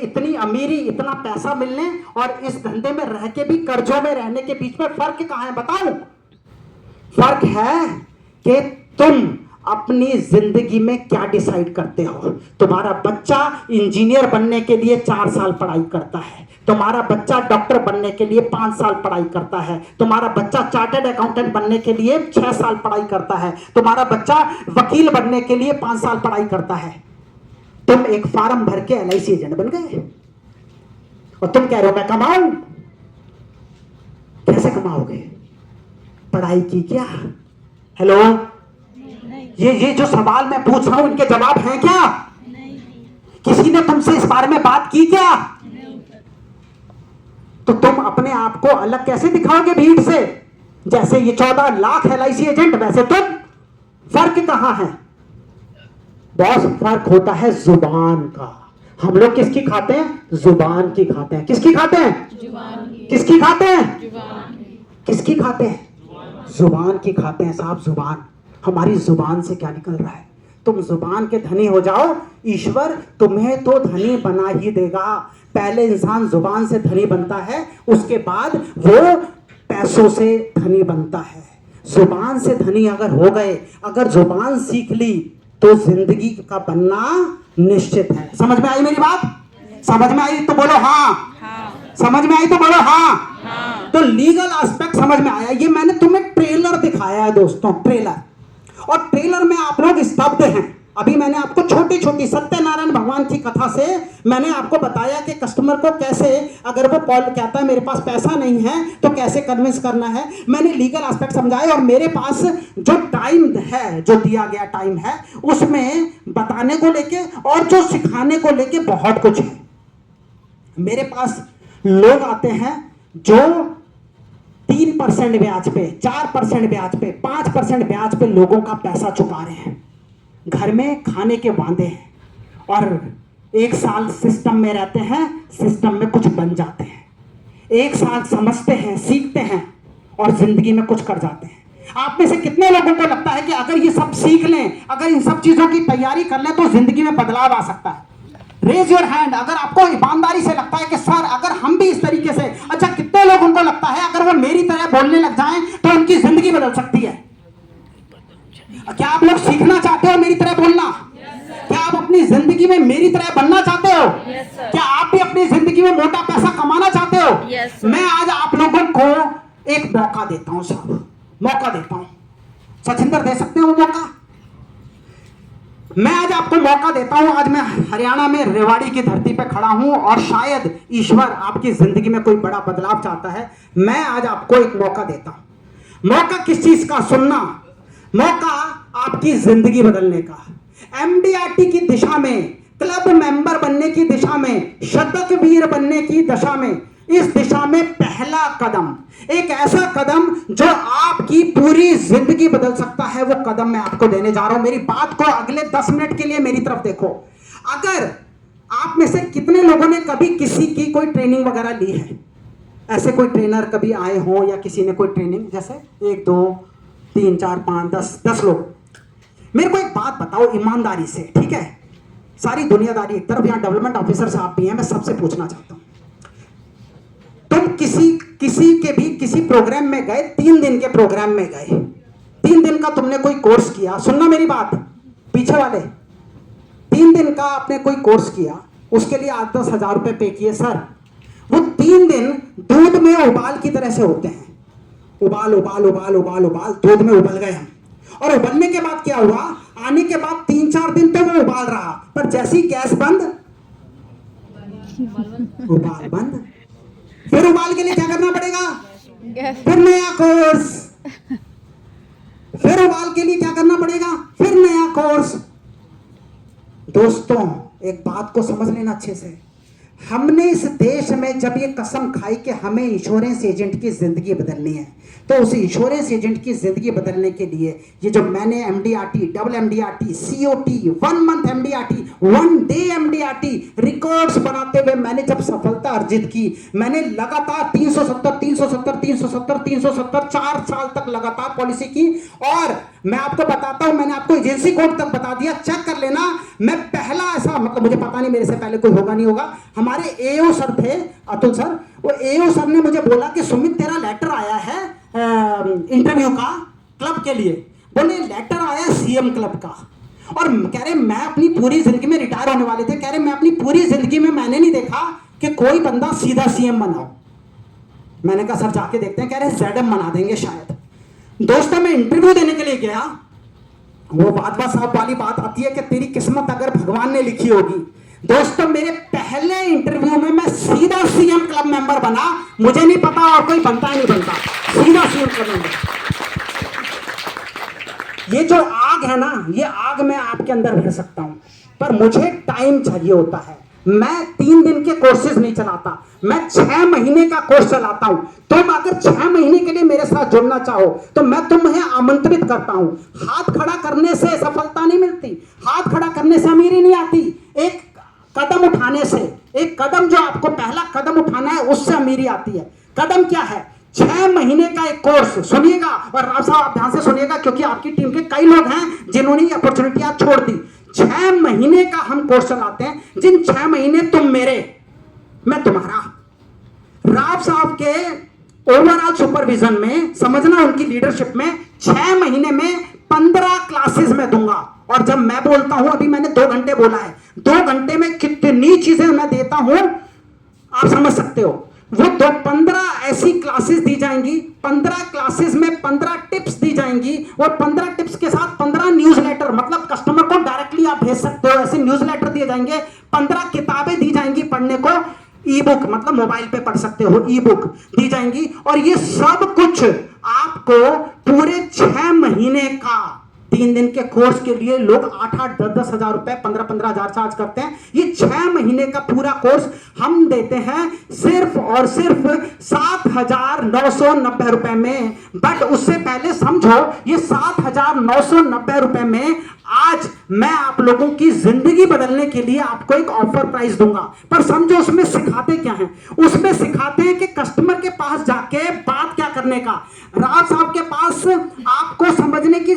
इतनी अमीरी, इतना पैसा मिलने और इस धंधे में रह के भी कर्जों में रहने के बीच में फर्क कहाँ है बताऊं? फर्क है कि तुम अपनी जिंदगी में क्या डिसाइड करते हो। तुम्हारा बच्चा इंजीनियर बनने के लिए 4 साल पढ़ाई करता है, तुम्हारा बच्चा डॉक्टर बनने के लिए 5 साल पढ़ाई करता है, तुम्हारा बच्चा चार्टर्ड अकाउंटेंट बनने के लिए 6 साल पढ़ाई करता है, तुम्हारा बच्चा वकील बनने के लिए 5 साल पढ़ाई करता है। तुम एक फॉर्म भर के LIC एजेंट बन गए और तुम कह रहे हो मैं कमाऊं। कैसे कमाओगे? पढ़ाई की क्या? हेलो, ये जो सवाल मैं पूछ रहा हूं इनके जवाब हैं क्या? नहीं। किसी ने तुमसे इस बारे में बात की क्या? नहीं। तो तुम अपने आप को अलग कैसे दिखाओगे भीड़ से? जैसे ये 14 लाख LIC एजेंट, वैसे तुम। फर्क कहां है बॉस? फर्क होता है जुबान का। हम लोग किसकी खाते हैं? जुबान की खाते हैं। किसकी खाते हैं? जुबान की। किसकी खाते हैं? जुबान की। किसकी खाते हैं? जुबान की खाते हैं साहब। जुबान, हमारी जुबान से क्या निकल रहा है? तुम जुबान के धनी हो जाओ, ईश्वर तुम्हें तो धनी बना ही देगा। पहले इंसान जुबान से धनी बनता है, उसके बाद वो पैसों से धनी बनता है। जुबान से धनी अगर हो गए, अगर जुबान सीख ली तो जिंदगी का बनना निश्चित है। समझ में आई मेरी बात? समझ में आई तो बोलो हाँ। समझ में आई तो बोलो हाँ। तो लीगल एस्पेक्ट समझ में आया। ये मैंने तुम्हें ट्रेलर दिखाया है दोस्तों, ट्रेलर। और ट्रेलर में आप लोग स्तब्ध हैं। अभी मैंने आपको छोटी छोटी सत्यनारायण भगवान की कथा से मैंने आपको बताया कि कस्टमर को कैसे, अगर वो कहता है मेरे पास पैसा नहीं है तो कैसे कन्विंस करना है। मैंने लीगल एस्पेक्ट समझाए और मेरे पास जो टाइम है, जो दिया गया टाइम है, उसमें बताने को लेके और जो सिखाने को लेके बहुत कुछ है। मेरे पास लोग आते हैं जो 3% ब्याज पे, 4% ब्याज पे, 5% ब्याज पे लोगों का पैसा चुका रहे हैं। घर में खाने के वादे हैं और 1 साल सिस्टम में रहते हैं, सिस्टम में कुछ बन जाते हैं। 1 साल समझते हैं, सीखते हैं और जिंदगी में कुछ कर जाते हैं। आप में से कितने लोगों को लगता है कि अगर ये सब सीख लें, अगर इन सब चीजों की तैयारी कर लें तो जिंदगी में बदलाव आ सकता है? रेज योर हैंड अगर आपको ईमानदारी से लगता है कि सर अगर हम भी इस तरीके से। अच्छा, कितने लोगों को लगता है अगर वो मेरी तरह बोलने लग जाएं तो उनकी जिंदगी बदल सकती है? क्या आप लोग सीखना चाहते हो मेरी तरह बोलना? क्या आप अपनी जिंदगी में मेरी तरह बनना चाहते हो? क्या आप भी अपनी जिंदगी में मोटा पैसा कमाना चाहते हो? मैं आज आप लोगों को एक मौका देता हूं साहब, मौका देता हूं। सचिंदर दे सकते हो वो मौका? मैं आज आपको मौका देता हूं। आज मैं हरियाणा में रेवाड़ी की धरती पर खड़ा हूं और शायद ईश्वर आपकी जिंदगी में कोई बड़ा बदलाव चाहता है। मैं आज आपको एक मौका देता हूं। मौका किस चीज का? सुनना। मौका आपकी जिंदगी बदलने का। MDRT की दिशा में, क्लब मेंबर बनने की दिशा में, शतक वीर बनने की दिशा में, इस दिशा में पहला कदम, एक ऐसा कदम जो आपकी पूरी जिंदगी बदल सकता है, वो कदम मैं आपको देने जा रहा हूं। मेरी बात को अगले 10 मिनट के लिए मेरी तरफ देखो। अगर आप में से कितने लोगों ने कभी किसी की कोई ट्रेनिंग वगैरह ली है? ऐसे कोई ट्रेनर कभी आए हो या किसी ने कोई ट्रेनिंग, जैसे 1 2 3 4 5 10 लोग। मेरे को एक बात बताओ ईमानदारी से, ठीक है? सारी दुनियादारी एक तरफ, यहां डेवलपमेंट ऑफिसर साहब भी हैं, मैं सबसे पूछना चाहता हूं, तुम किसी प्रोग्राम में गए, 3 दिन के प्रोग्राम में गए, 3 दिन का तुमने कोई कोर्स किया। सुनना मेरी बात, पीछे वाले, 3 दिन का आपने कोई कोर्स किया, उसके लिए 8-10 हजार रुपए पे किए। सर वो 3 दिन दूध में उबाल की तरह से होते हैं। उबाल उबाल उबाल उबाल उबाल, दूध में उबल गए हम। और उबलने के बाद क्या हुआ? आने के बाद 3-4 दिन तो वो उबाल रहा, पर जैसी गैस बंद, उबाल बंद। फिर उबाल के लिए क्या करना पड़ेगा? फिर नया कोर्स। फिर उबाल के लिए क्या करना पड़ेगा? फिर नया कोर्स। दोस्तों एक बात को समझ लेना अच्छे से, हमने इस देश में जब ये कसम खाई कि हमें इंश्योरेंस एजेंट की जिंदगी बदलनी है, तो उस इंश्योरेंस एजेंट की जिंदगी बदलने के लिए ये जो मैंने MDRT, double MDRT, COT, 1 month MDRT, one day MDRT records बनाते हुए मैंने जब सफलता अर्जित की, मैंने लगातार 370 4 साल तक लगातार पॉलिसी की। और मैं आपको बताता हूं, मैंने आपको एजेंसी कोड तक बता दिया, चेक कर लेना। मैं पहला ऐसा, मतलब मुझे पता नहीं मेरे से पहले कोई होगा नहीं होगा, हमारे AO सर थे, अतुल सर, वो AO सर ने मुझे बोला कि सुमित तेरा लेटर आया है इंटरव्यू का क्लब के लिए। बोले लेटर आया CM क्लब का, और कह रहे मैं अपनी पूरी जिंदगी में, रिटायर होने वाले थे, कह रहे मैं अपनी पूरी जिंदगी में मैंने नहीं देखा कि कोई बंदा सीधा CM बनाओ। मैंने कहा सर जाके देखते हैं। कह रहे ZM बना देंगे शायद। दोस्तों मैं इंटरव्यू देने के लिए गया, वो बादशाह साहब वाली बात आती है कि तेरी किस्मत अगर भगवान ने लिखी होगी। दोस्तों मेरे पहले इंटरव्यू में मैं सीधा CM क्लब मेंबर बना। मुझे नहीं पता और कोई बनता ही नहीं बनता, सीधा CM क्लब मेंबर। ये जो आग है ना, ये आग मैं आपके अंदर भर सकता हूं, पर मुझे टाइम चाहिए होता है। मैं 3 दिन के कोर्सेज नहीं चलाता, मैं 6 महीने का कोर्स चलाता हूं। तुम अगर 6 महीने के लिए मेरे साथ जुड़ना चाहो तो मैं तुम्हें आमंत्रित करता हूं। हाथ खड़ा करने से सफलता नहीं मिलती, हाथ खड़ा करने से अमीरी नहीं आती। एक कदम उठाने से, एक कदम जो आपको पहला कदम उठाना है उससे अमीरी आती है। कदम क्या है? 6 महीने का एक कोर्स। सुनिएगा, और राव साहब आप ध्यान से सुनिएगा, क्योंकि आपकी टीम के कई लोग हैं जिन्होंने ये अपॉर्चुनिटी आज छोड़ दी। 6 महीने का हम कोर्स चलाते हैं, जिन 6 महीने तुम मेरे, मैं तुम्हारा। राव साहब के ओवरऑल सुपरविजन में, समझना उनकी लीडरशिप में, 6 महीने में 15 क्लासेस में दूंगा। और जब मैं बोलता हूं, अभी मैंने 2 घंटे बोला है, 2 घंटे में कितनी चीजें मैं देता हूं आप समझ सकते हो। वो 15 ऐसी क्लासेस दी जाएंगी, 15 क्लासेस में 15 टिप्स दी जाएंगी, और 15 टिप्स के साथ 15 न्यूज़लेटर, मतलब कस्टमर को डायरेक्टली आप भेज सकते हो ऐसे न्यूज़लेटर दिए जाएंगे। 15 किताबें दी जाएंगी पढ़ने को, ई बुक, मतलब मोबाइल पे पढ़ सकते हो, ई बुक दी जाएंगी। और ये सब कुछ आपको पूरे 6 महीने का 3 दिन के कोर्स के लिए लोग 8-8, 10-10 हजार रुपए, 15-15 हजार चार्ज करते हैं। ये 6 महीने का पूरा कोर्स हम देते हैं सिर्फ और सिर्फ 7,990 रुपए में। बट उससे पहले समझो, ये 7,990 रुपए में आज मैं आप लोगों की जिंदगी बदलने के लिए आपको एक ऑफर प्राइस दूंगा। पर समझो उसमें सिखाते क्या हैं? उसमें सिखाते हैं कि कस्टमर के पास जाके बात क्या करने का। राज साहब के पास आपको समझने की